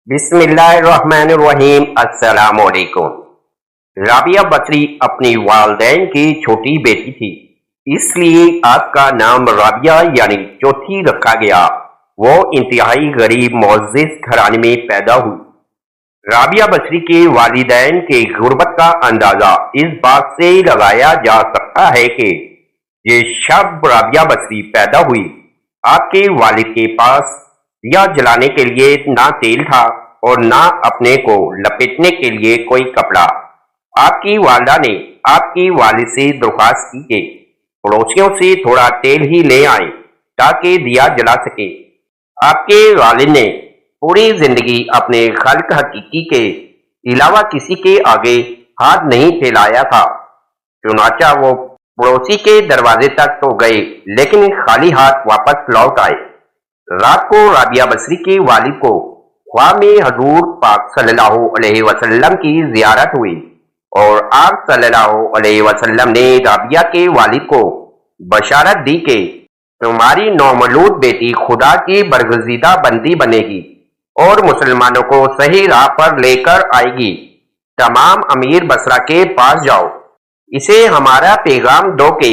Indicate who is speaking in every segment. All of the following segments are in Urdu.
Speaker 1: بسم اللہ الرحمن الرحیم۔ السلام علیکم۔ رابعہ بصری اپنی والدین کی چھوٹی بیٹی تھی، اس لیے آپ کا نام رابعہ یعنی چوتھی رکھا گیا۔ وہ انتہائی غریب معزز گھرانے میں پیدا ہوئی۔ رابعہ بصری کے والدین کے غربت کا اندازہ اس بات سے لگایا جا سکتا ہے کہ یہ شب رابعہ بصری پیدا ہوئی، آپ کے والد کے پاس دیا جلانے کے لیے نہ تیل تھا اور نہ اپنے کو لپیٹنے کے لیے کوئی کپڑا۔ آپ کی والدہ نے آپ کی والد سے درخواست کی کہ پڑوسیوں سے تھوڑا تیل ہی لے آئیں تاکہ دیا جلا سکے۔ آپ کے والد نے پوری زندگی اپنے خالق حقیقی کے علاوہ کسی کے آگے ہاتھ نہیں پھیلایا تھا، چنانچہ وہ پڑوسی کے دروازے تک تو گئے لیکن خالی ہاتھ واپس لوٹ آئے۔ رات کو رابعہ بصری کے والد کو خواب میں حضور پاک صلی اللہ علیہ وسلم کی زیارت ہوئی اور آپ صلی اللہ علیہ وسلم نے رابعہ کے والد کو بشارت دی کہ تمہاری نومولود بیٹی خدا کی برگزیدہ بندی بنے گی اور مسلمانوں کو صحیح راہ پر لے کر آئے گی۔ تمام امیر بصرہ کے پاس جاؤ، اسے ہمارا پیغام دو کہ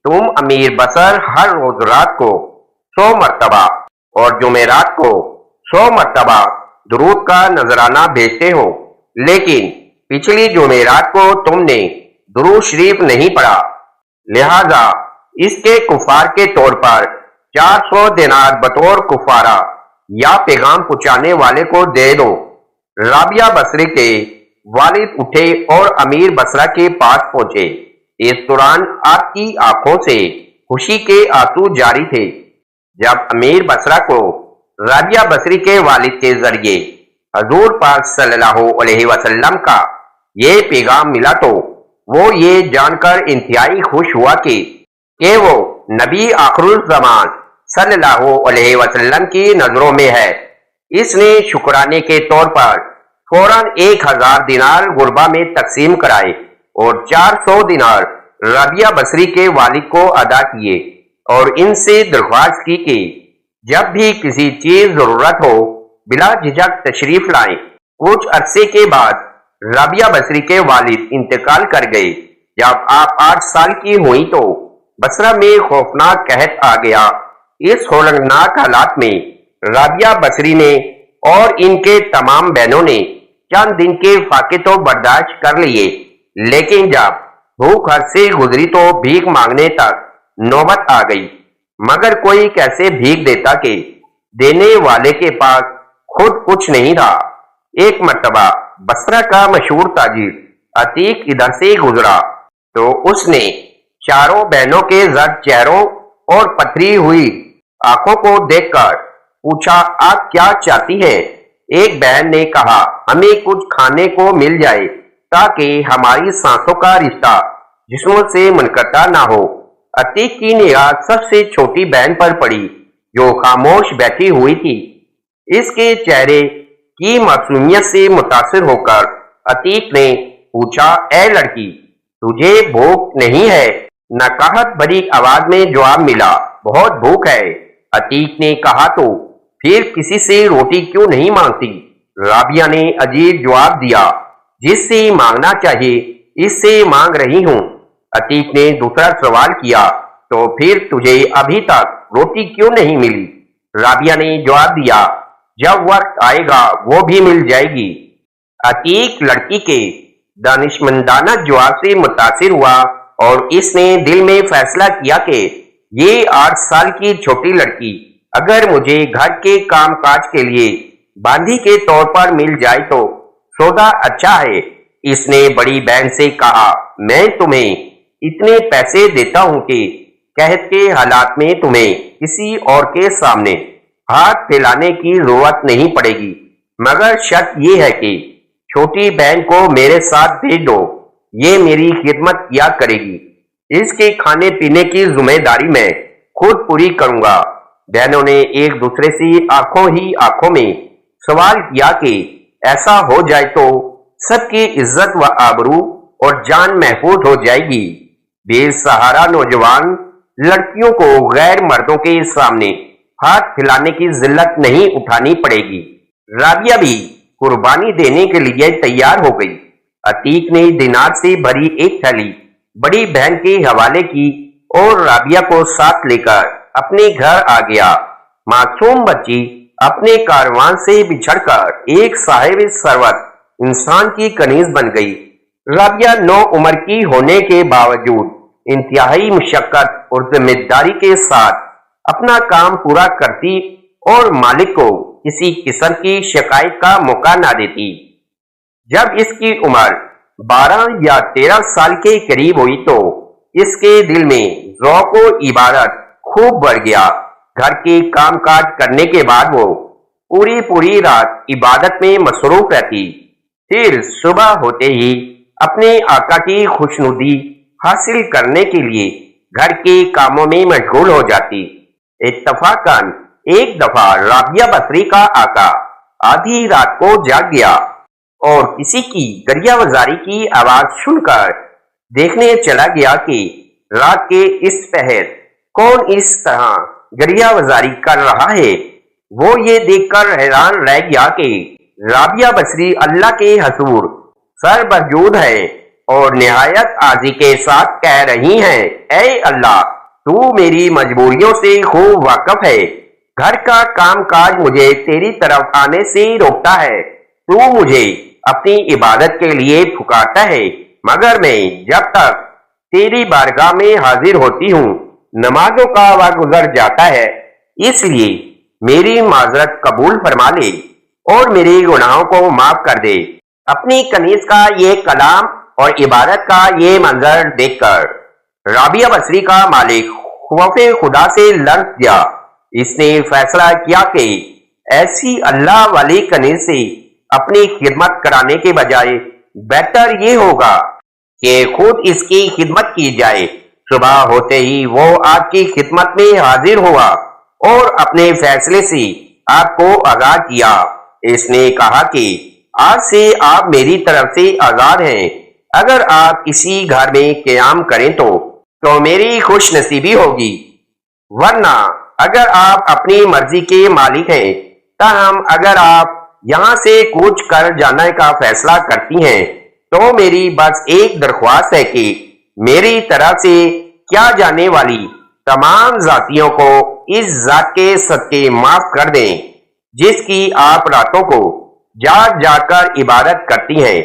Speaker 1: تم امیر بصر ہر روز رات کو 100 مرتبہ اور جمعرات کو 100 مرتبہ درود کا نذرانہ بھیجتے ہو، لیکن پچھلی جمعرات کو تم نے درود شریف نہیں پڑھا، لہذا اس کے کفار کے طور پر 400 دینار بطور کفارہ یا پیغام پہنچانے والے کو دے دو۔ رابعہ بصری کے والد اٹھے اور امیر بصرہ کے پاس پہنچے۔ اس دوران آپ کی آنکھوں سے خوشی کے آنسو جاری تھے۔ جب امیر بصرہ کو رابعہ بصری کے والد کے ذریعے حضور پاک صلی اللہ علیہ وسلم کا یہ پیغام ملا تو وہ یہ جان کر انتہائی خوش ہوا کہ وہ نبی آخر الزمان صلی اللہ علیہ وسلم کی نظروں میں ہے۔ اس نے شکرانے کے طور پر فوراً 1000 دینار غربا میں تقسیم کرائے اور 400 دینار رابعہ بصری کے والد کو ادا کیے اور ان سے درخواست کی کہ جب بھی کسی چیز ضرورت ہو بلا جھجک تشریف لائیں۔ کچھ عرصے کے بعد رابعہ بصری کے والد انتقال کر گئے۔ جب آپ 8 سال کی ہوئی تو بصرہ میں خوفناک قحط آ گیا۔ اس ہولناک حالات میں رابعہ بصری نے اور ان کے تمام بہنوں نے چند دن کے فاقے تو برداشت کر لیے، لیکن جب بھوک حد سے گزری تو بھیک مانگنے تک نوبت آ گئی، مگر کوئی کیسے بھیک دیتا کہ دینے والے کے پاس خود کچھ نہیں تھا۔ ایک مرتبہ بصرہ کا مشہور تاجر عتیق ادھر سے گزرا تو اس نے چاروں بہنوں کے زرد چہروں اور پتھری ہوئی آنکھوں کو دیکھ کر پوچھا، آپ کیا چاہتی ہیں؟ ایک بہن نے کہا، ہمیں کچھ کھانے کو مل جائے تاکہ ہماری سانسوں کا رشتہ جسموں سے منقطع نہ ہو۔ عتیق کی نگاہ سب سے چھوٹی بہن پر پڑی جو خاموش بیٹھی ہوئی تھی۔ اس کے چہرے کی معصومیت سے متاثر ہو کر عتیق نے پوچھا، اے لڑکی، تجھے بھوک نہیں ہے؟ نکاہت بھری آواز میں جواب ملا، بہت بھوک ہے۔ عتیق نے کہا، تو پھر کسی سے روٹی کیوں نہیں مانگتی؟ رابعہ نے عجیب جواب دیا، جس سے مانگنا چاہیے اس سے مانگ رہی ہوں۔ عتیق نے دوسرا سوال کیا، تو پھر تجھے ابھی تک روٹی کیوں نہیں ملی؟ رابعہ نے جواب دیا، جب وقت آئے گا وہ بھی مل جائے گی۔ عتیق لڑکی کے دانشمندانہ جواب سے متاثر ہوا اور اس نے دل میں فیصلہ کیا کہ یہ 8 سال کی چھوٹی لڑکی اگر مجھے گھر کے کام کاج کے لیے باندھی کے طور پر مل جائے تو سودا اچھا ہے۔ اس نے بڑی بہن سے کہا، میں تمہیں اتنے پیسے دیتا ہوں کہ قحط کے حالات میں تمہیں کسی اور کے سامنے ہاتھ پھیلانے کی ضرورت نہیں پڑے گی، مگر شرط یہ ہے کہ چھوٹی بہن کو میرے ساتھ بھیج دو، یہ میری خدمت کیا کرے گی، اس کے کھانے پینے کی ذمہ داری میں خود پوری کروں گا۔ بہنوں نے ایک دوسرے سے آنکھوں ہی آنکھوں میں سوال کیا کہ ایسا ہو جائے تو سب کی عزت و آبرو اور جان محفوظ ہو جائے گی۔ بے سہارا نوجوان لڑکیوں کو غیر مردوں کے سامنے ہاتھ پھیلانے کی ذلت نہیں اٹھانی پڑے گی۔ رابعہ بھی قربانی دینے کے لیے تیار ہو گئی۔ عتیق نے دینار سے بھری ایک تھیلی بڑی بہن کے حوالے کی اور رابعہ کو ساتھ لے کر اپنے گھر آ گیا۔ معصوم بچی اپنے کاروان سے بچھڑ کر ایک صاحب ثروت انسان کی کنیز بن گئی۔ رابعہ نو عمر کی ہونے کے باوجود انتہائی مشقت اور ذمہ داری کے ساتھ اپنا کام پورا کرتی اور مالک کو کسی قسم کی شکایت کا موقع نہ دیتی۔ جب اس کی عمر 12 یا 13 سال کے قریب ہوئی تو اس کے دل میں ذوق و عبادت خوب بڑھ گیا۔ گھر کے کام کاج کرنے کے بعد وہ پوری رات عبادت میں مصروف رہتی، پھر صبح ہوتے ہی اپنے آقا کی خوشنودی حاصل کرنے کے لیے گھر کے کاموں میں مشغول ہو جاتی۔ اتفاقاً ایک دفعہ رابعہ بصری کا آقا آدھی رات کو جاگ گیا اور کسی کی گریہ وزاری کی آواز سن کر دیکھنے چلا گیا کہ رات کے اس پہر کون اس طرح گریہ وزاری کر رہا ہے۔ وہ یہ دیکھ کر حیران رہ گیا کہ رابعہ بصری اللہ کے حضور سر برجود ہے اور نہایت عاجزی کے ساتھ کہہ رہی ہیں، اے اللہ، تو میری مجبوریوں سے خوب واقف ہے۔ گھر کا کام کاج مجھے تیری طرف آنے سے روکتا ہے، تو مجھے اپنی عبادت کے لیے پکارتا ہے، مگر میں جب تک تیری بارگاہ میں حاضر ہوتی ہوں نمازوں کا وقت گزر جاتا ہے، اس لیے میری معذرت قبول فرما لے اور میرے گناہوں کو معاف کر دے۔ اپنی کنیز کا یہ کلام اور عبادت کا یہ منظر دیکھ کر رابعہ بصری کا مالک خوف خدا سے لرز گیا۔ اس نے فیصلہ کیا کہ ایسی اللہ والی کنیز سے اپنی خدمت کرانے کے بجائے بہتر یہ ہوگا کہ خود اس کی خدمت کی جائے۔ صبح ہوتے ہی وہ آپ کی خدمت میں حاضر ہوا اور اپنے فیصلے سے آپ کو آگاہ کیا۔ اس نے کہا کہ آج سے آپ میری طرف سے آزاد ہیں۔ اگر آپ اسی گھر میں قیام کریں تو میری خوش نصیبی ہوگی، ورنہ اگر آپ اپنی مرضی کے مالک ہیں، تاہم اگر آپ یہاں سے کوچ کر جانے کا فیصلہ کرتی ہیں تو میری بس ایک درخواست ہے کہ میری طرف سے کیا جانے والی تمام ذاتیوں کو اس ذات کے صدقے معاف کر دیں جس کی آپ راتوں کو جاگ جاگ کر عبادت کرتی ہیں۔